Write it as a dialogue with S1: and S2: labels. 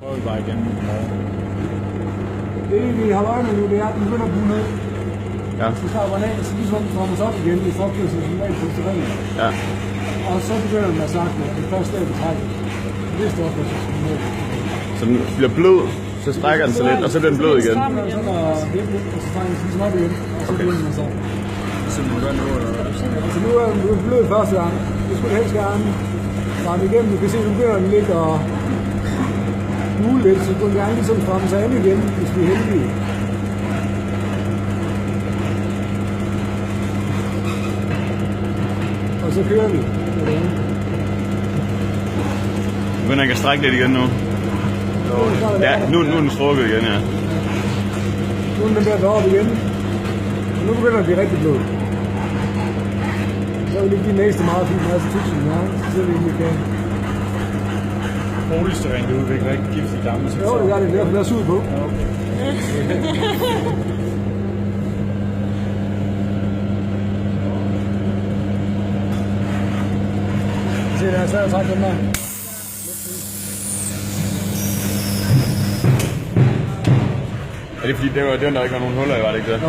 S1: Prøver vi bare igen i morgen.
S2: Det vi har øjne nu, det er, at den begynder at bruge ned.
S1: Ja.
S2: Så slapper den af, så ligesom kommer op igen, det er forkørt sig som regel på stedet.
S1: Ja.
S2: Og så begynder den at snakke med det første dag, vi trækker. Det står for sig som ned.
S1: Så den bliver blød, så strækker den sig lidt, og så bliver den blød igen.
S2: Så er og så trækker den ligesom op igen, og så begynder den så.
S1: Som den gør nu, eller hvad?
S2: Altså nu er den blød første gang. Det skulle helst gerne stramme igennem. Du kan se, at nu begynder den lidt og hule lidt, så du kan gerne ligesom stramme sig an igen, hvis vi er heldige. Og så kører vi.
S1: Begynder ikke at strække lidt igen nu? Ja, nu er den strukket igen, ja.
S2: Nu er den der deroppe igen. Og nu begynder den at blive rigtig blød. Så vil vi give næste meget fint masse tusind, ja. Så ser vi, om vi kan.
S1: Boligstøring, det udvikler ikke giftige damme.
S2: Jo, det gør det. Det er sud på.
S1: Ja, okay.
S2: Se, der er svært at trække den der.
S1: Er det fordi, det var den, der ikke var nogen huller i, var det ikke det?
S2: Jo.